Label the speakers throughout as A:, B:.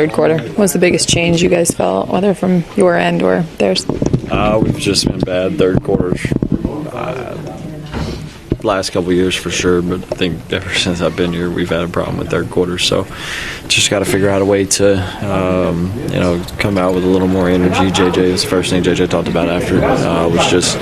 A: Third quarter, what was the biggest change you guys felt, whether from your end or theirs?
B: We've just been bad third quarters. Last couple of years for sure, but I think ever since I've been here, we've had a problem with third quarters. So just got to figure out a way to, come out with a little more energy. JJ was the first thing JJ talked about after was just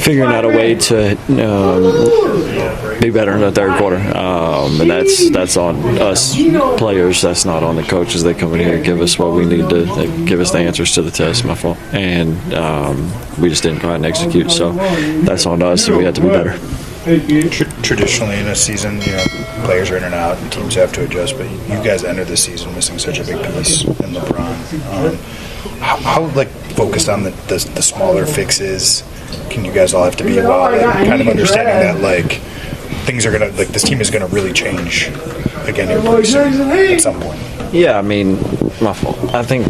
B: figuring out a way to be better in the third quarter, and that's on us players. That's not on the coaches. They come in here and give us what we need to. They give us the answers to the test. My fault, and we just didn't go out and execute. So that's on us, and we have to be better.
C: Traditionally in a season, players are in and out and teams have to adjust, but you guys entered the season missing such a big piece in LeBron. How focused on the smaller fixes can you guys all have to be while kind of understanding that things are gonna this team is gonna really change again here pretty soon at some point?
B: Yeah, I mean, my fault. I think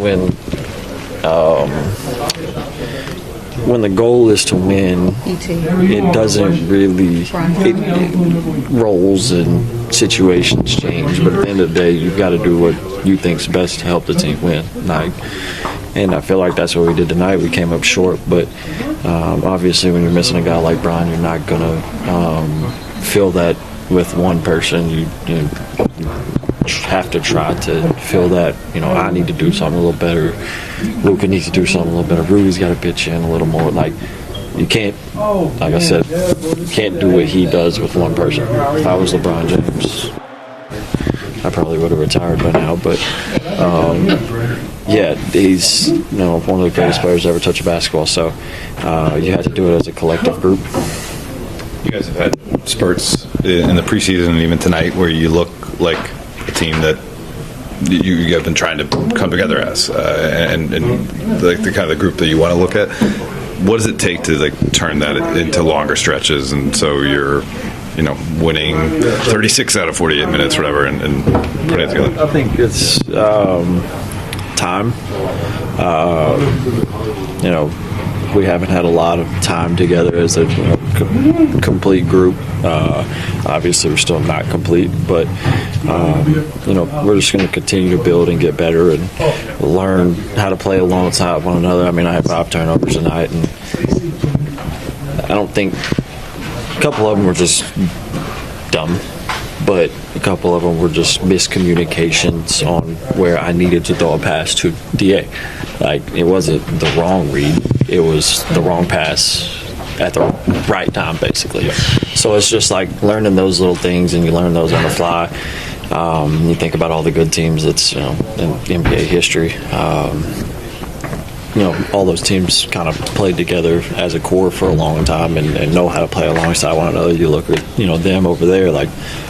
B: when the goal is to win, it doesn't really, it rolls and situations change, but at the end of the day, you've got to do what you think's best to help the team win. And I feel like that's what we did tonight. We came up short, but obviously when you're missing a guy like Bryant, you're not going to fill that with one person. You have to try to fill that. I need to do something a little better. Luka needs to do something a little better. Rudy's got to pitch in a little more. You can't, like I said, you can't do what he does with one person. If I was LeBron James, I probably would have retired by now. But he's one of the greatest players to ever touch a basketball. So you had to do it as a collective group.
D: You guys have had spurts in the preseason and even tonight where you look like a team that you have been trying to come together as, and the kind of the group that you want to look at. What does it take to turn that into longer stretches, and so you're winning 36 out of 48 minutes, whatever, and putting it together?
B: I think it's time. We haven't had a lot of time together as a complete group. Obviously, we're still not complete, but we're just going to continue to build and get better and learn how to play alongside one another. I mean, I had 5 turnovers tonight, and I don't think a couple of them were just dumb, but a couple of them were just miscommunications on where I needed to throw a pass to DA. It wasn't the wrong read. It was the wrong pass at the right time, basically. Yeah. So it's just learning those little things, and you learn those on the fly. You think about all the good teams that's in NBA history. All those teams kind of played together as a core for a long time and know how to play alongside one another. You look at them over there,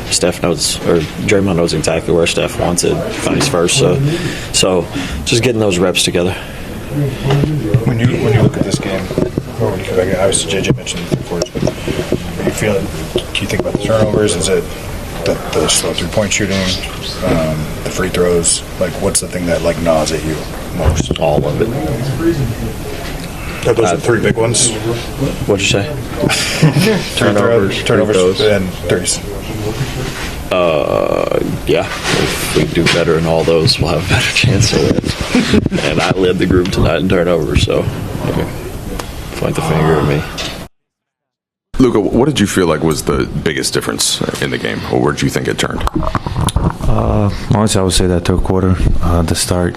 B: Steph knows, or Draymond knows exactly where Steph wants it, vice versa. So just getting those reps together.
C: When you look at this game, or when you come back, obviously JJ mentioned the quarters, but are you feeling? Do you think about the turnovers? Is it the slow 3-point shooting, the free throws? What's the thing that gnaws at you most?
B: All of it.
C: Are those the 3 big ones?
B: What'd you say?
C: turnovers, and threes.
B: Yeah. If we do better in all those, we'll have a better chance of it. And I led the group tonight in turnovers, so point the finger at me.
E: Luka, what did you feel like was the biggest difference in the game, or where did you think it turned?
F: Honestly, I would say that third quarter, the start.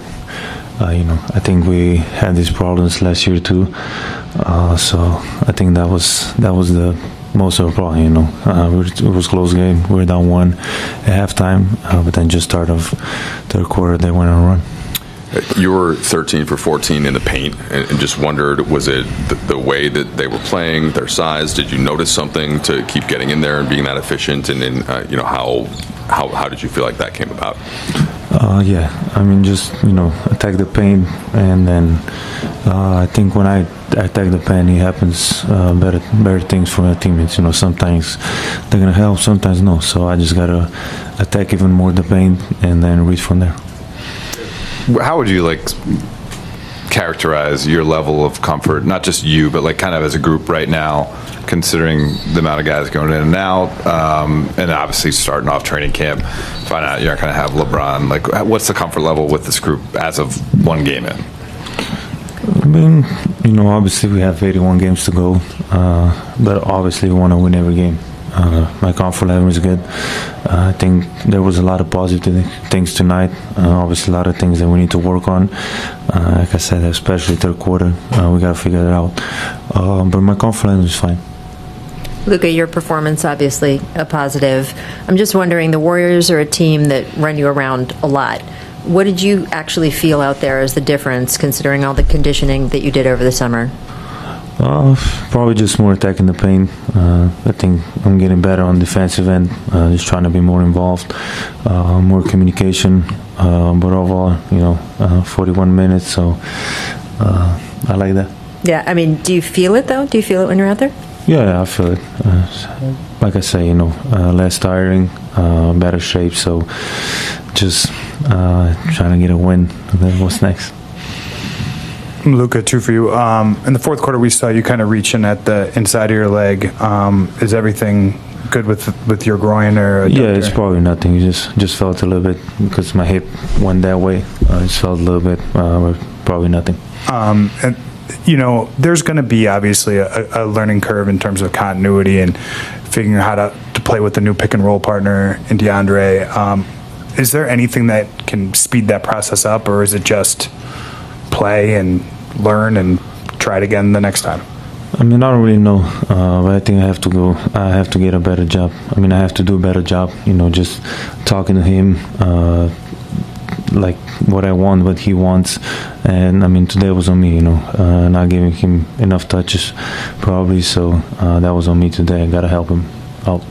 F: I think we had these problems last year too. So I think that was the most of the problem. It was a close game. We were down 1 at halftime, but then just start of third quarter, they went on a run.
E: You were 13 for 14 in the paint, and just wondered, was it the way that they were playing, their size? Did you notice something to keep getting in there and being that efficient? And then, how did you feel like that came about? Just attack the paint, and then I think when I attack the paint, it happens better things for my teammates. Sometimes they're gonna help, sometimes no. So I just gotta attack even more the paint and then reach from there.
D: How would you characterize your level of comfort, not just you, but like kind of as a group right now, considering the amount of guys going in and out, and obviously starting off training camp, find out you're not going to have LeBron. Like, what's the comfort level with this group as of one game in?
F: I mean, obviously we have 81 games to go, but obviously we want to win every game. My comfort level is good. I think there was a lot of positive things tonight. Obviously, a lot of things that we need to work on. Like I said, especially third quarter, we got to figure it out. But my comfort level is fine.
G: Luka, your performance obviously a positive. I'm just wondering, the Warriors are a team that run you around a lot. What did you actually feel out there as the difference, considering all the conditioning that you did over the summer?
F: Probably just more attacking the paint. I think I'm getting better on defensive end, just trying to be more involved, more communication. But overall, 41 minutes, so I like that.
G: Yeah, I mean, do you feel it though? Do you feel it when you're out there?
F: Yeah, I feel it. Like I say, less tiring, better shape. So just trying to get a win. Then what's next?
C: Luka, two for you. In the fourth quarter, we saw you kind of reaching at the inside of your leg. Is everything good with your groin or?
F: Yeah, it's probably nothing. You just felt a little bit because my hip went that way. I just felt a little bit, but probably nothing.
C: And there's going to be obviously a learning curve in terms of continuity and figuring out how to play with the new pick and roll partner in DeAndre. Is there anything that can speed that process up, or is it just play and learn and try it again the next time?
F: I mean, I don't really know, but I think I have to get a better job. I mean, I have to do a better job, just talking to him, like what I want, what he wants. And I mean, today was on me, not giving him enough touches probably, so that was on me today. I gotta help him out.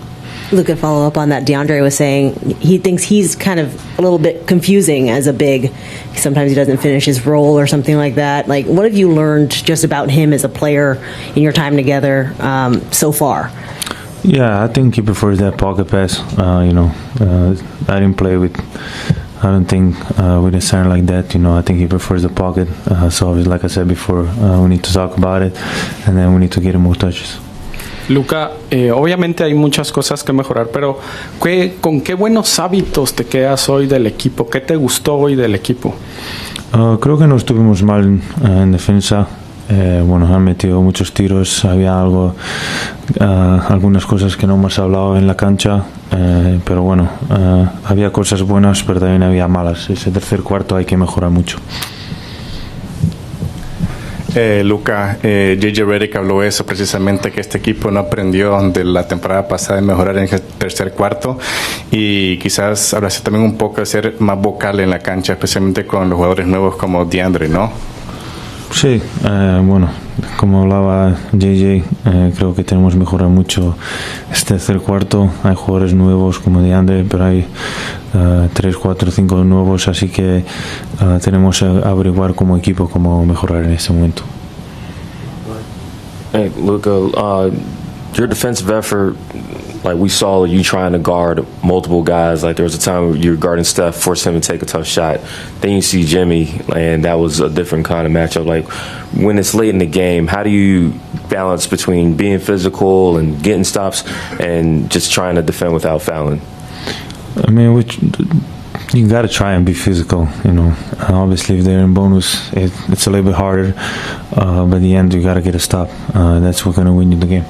H: Luka, follow up on that. DeAndre was saying he thinks he's kind of a little bit confusing as a big. Sometimes he doesn't finish his role or something like that. Like, what have you learned just about him as a player in your time together so far?
F: Yeah, I think he prefers that pocket pass. I didn't play with. I don't think with a center like that. I think he prefers the pocket. So, like I said before, we need to talk about it, and then we need to get him more touches.
I: Luka, obviamente hay muchas cosas que mejorar, pero ¿con qué buenos hábitos te quedas hoy del equipo? ¿Qué te gustó hoy del equipo?
F: Creo que no estuvimos mal en defensa. Han metido muchos tiros. Había algunas cosas que no hemos hablado en la cancha, pero había cosas buenas, pero también había malas. Ese tercer cuarto hay que mejorar mucho.
I: Luka, J.J. Redick habló eso precisamente, que este equipo no aprendió de la temporada pasada de mejorar en el tercer cuarto, y quizás ahora sí también un poco ser más vocal en la cancha, especialmente con los jugadores nuevos como DeAndre, ¿no?
F: Sí, como hablaba JJ, creo que tenemos que mejorar mucho este tercer cuarto. Hay jugadores nuevos como DeAndre, pero hay 3, 4, 5 nuevos, así que tenemos que averiguar como equipo cómo mejorar en este momento.
J: Hey, Luka, your defensive effort, like we saw you trying to guard multiple guys. Like there was a time where you were guarding Steph, forced him to take a tough shot. Then you see Jimmy, and that was a different kind of matchup. Like when it's late in the game, how do you balance between being physical and getting stops and just trying to defend without fouling?
F: I mean, you got to try and be physical, Obviously, if they're in bonus, it's a little bit harder. But at the end, you got to get a stop. That's what's going to win you the game.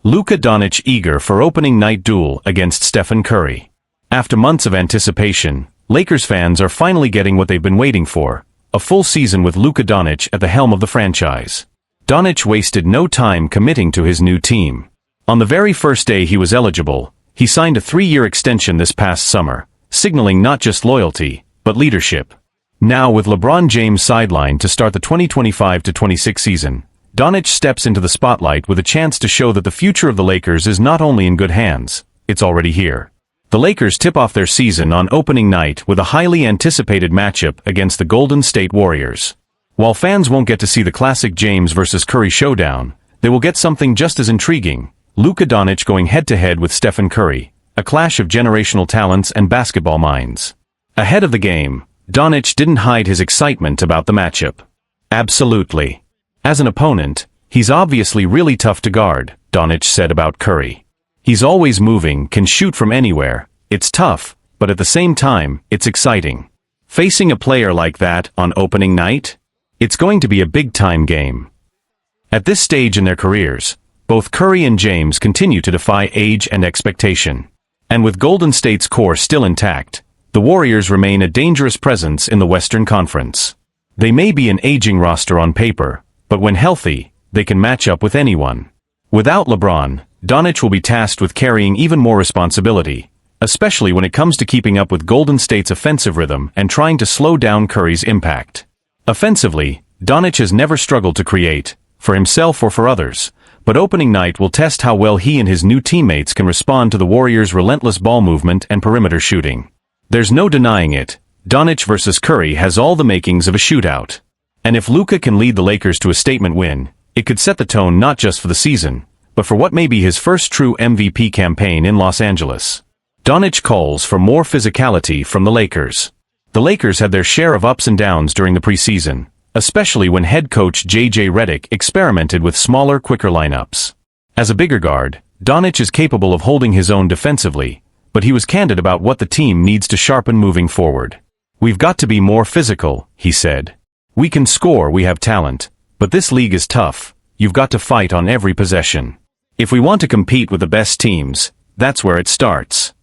K: Luka Doncic eager for opening night duel against Stephen Curry. After months of anticipation, Lakers fans are finally getting what they've been waiting for, a full season with Luka Doncic at the helm of the franchise. Doncic wasted no time committing to his new team. On the very first day he was eligible, he signed a 3-year extension this past summer, signaling not just loyalty, but leadership. Now with LeBron James sidelined to start the 2025-26 season, Doncic steps into the spotlight with a chance to show that the future of the Lakers is not only in good hands, it's already here. The Lakers tip off their season on opening night with a highly anticipated matchup against the Golden State Warriors. While fans won't get to see the classic James versus Curry showdown, they will get something just as intriguing, Luka Doncic going head-to-head with Stephen Curry, a clash of generational talents and basketball minds. Ahead of the game, Doncic didn't hide his excitement about the matchup. Absolutely. As an opponent, he's obviously really tough to guard, Doncic said about Curry. He's always moving, can shoot from anywhere. It's tough, but at the same time, it's exciting. Facing a player like that on opening night? It's going to be a big-time game. At this stage in their careers, both Curry and James continue to defy age and expectation. And with Golden State's core still intact, the Warriors remain a dangerous presence in the Western Conference. They may be an aging roster on paper, but when healthy, they can match up with anyone. Without LeBron, Doncic will be tasked with carrying even more responsibility, especially when it comes to keeping up with Golden State's offensive rhythm and trying to slow down Curry's impact. Offensively, Doncic has never struggled to create, for himself or for others, but opening night will test how well he and his new teammates can respond to the Warriors' relentless ball movement and perimeter shooting. There's no denying it, Doncic versus Curry has all the makings of a shootout. And if Luka can lead the Lakers to a statement win, it could set the tone not just for the season, but for what may be his first true MVP campaign in Los Angeles. Doncic calls for more physicality from the Lakers. The Lakers had their share of ups and downs during the preseason, especially when head coach J.J. Redick experimented with smaller, quicker lineups. As a bigger guard, Doncic is capable of holding his own defensively, but he was candid about what the team needs to sharpen moving forward. "We've got to be more physical," he said. "We can score, we have talent, but this league is tough. You've got to fight on every possession. If we want to compete with the best teams, that's where it starts."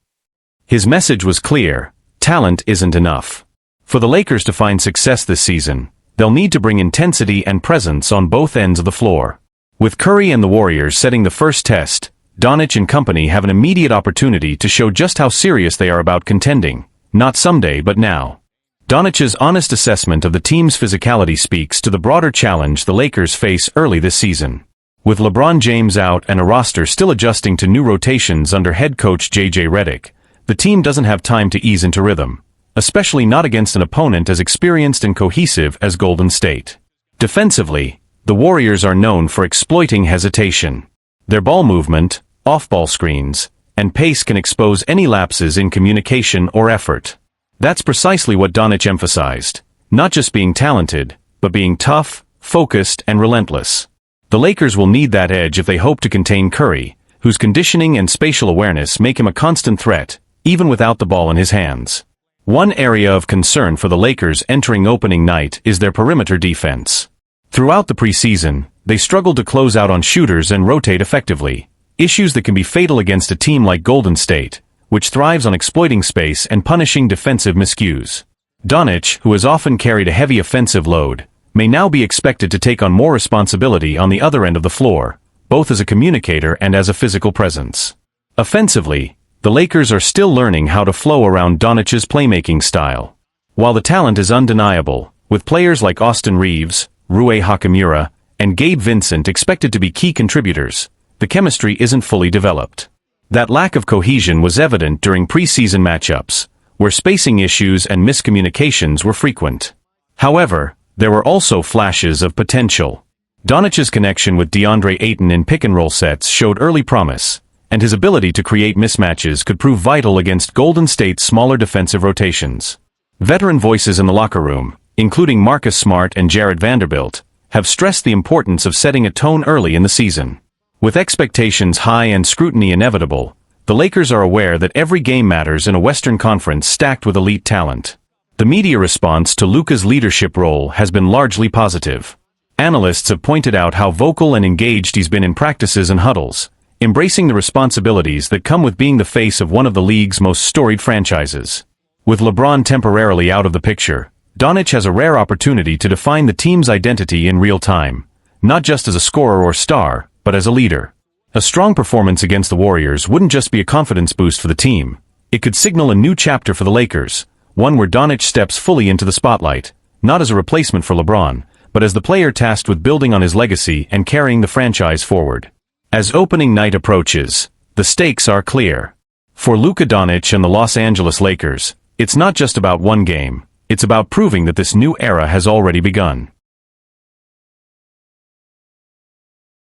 K: His message was clear: talent isn't enough. For the Lakers to find success this season, they'll need to bring intensity and presence on both ends of the floor. With Curry and the Warriors setting the first test, Doncic and company have an immediate opportunity to show just how serious they are about contending, not someday but now. Doncic's honest assessment of the team's physicality speaks to the broader challenge the Lakers face early this season. With LeBron James out and a roster still adjusting to new rotations under head coach J.J. Redick, the team doesn't have time to ease into rhythm, especially not against an opponent as experienced and cohesive as Golden State. Defensively, the Warriors are known for exploiting hesitation. Their ball movement, off-ball screens, and pace can expose any lapses in communication or effort. That's precisely what Doncic emphasized, not just being talented, but being tough, focused, and relentless. The Lakers will need that edge if they hope to contain Curry, whose conditioning and spatial awareness make him a constant threat, even without the ball in his hands. One area of concern for the Lakers entering opening night is their perimeter defense. Throughout the preseason, they struggled to close out on shooters and rotate effectively, issues that can be fatal against a team like Golden State, which thrives on exploiting space and punishing defensive miscues. Doncic, who has often carried a heavy offensive load, may now be expected to take on more responsibility on the other end of the floor, both as a communicator and as a physical presence. Offensively, the Lakers are still learning how to flow around Doncic's playmaking style. While the talent is undeniable, with players like Austin Reeves, Rui Hachimura, and Gabe Vincent expected to be key contributors, the chemistry isn't fully developed. That lack of cohesion was evident during preseason matchups, where spacing issues and miscommunications were frequent. However, there were also flashes of potential. Doncic's connection with DeAndre Ayton in pick-and-roll sets showed early promise, and his ability to create mismatches could prove vital against Golden State's smaller defensive rotations. Veteran voices in the locker room, including Marcus Smart and Jared Vanderbilt, have stressed the importance of setting a tone early in the season. With expectations high and scrutiny inevitable, the Lakers are aware that every game matters in a Western Conference stacked with elite talent. The media response to Luka's leadership role has been largely positive. Analysts have pointed out how vocal and engaged he's been in practices and huddles, embracing the responsibilities that come with being the face of one of the league's most storied franchises. With LeBron temporarily out of the picture, Doncic has a rare opportunity to define the team's identity in real time, not just as a scorer or star, but as a leader. A strong performance against the Warriors wouldn't just be a confidence boost for the team. It could signal a new chapter for the Lakers, one where Doncic steps fully into the spotlight, not as a replacement for LeBron, but as the player tasked with building on his legacy and carrying the franchise forward. As opening night approaches, the stakes are clear. For Luka Doncic and the Los Angeles Lakers, it's not just about one game, it's about proving that this new era has already begun.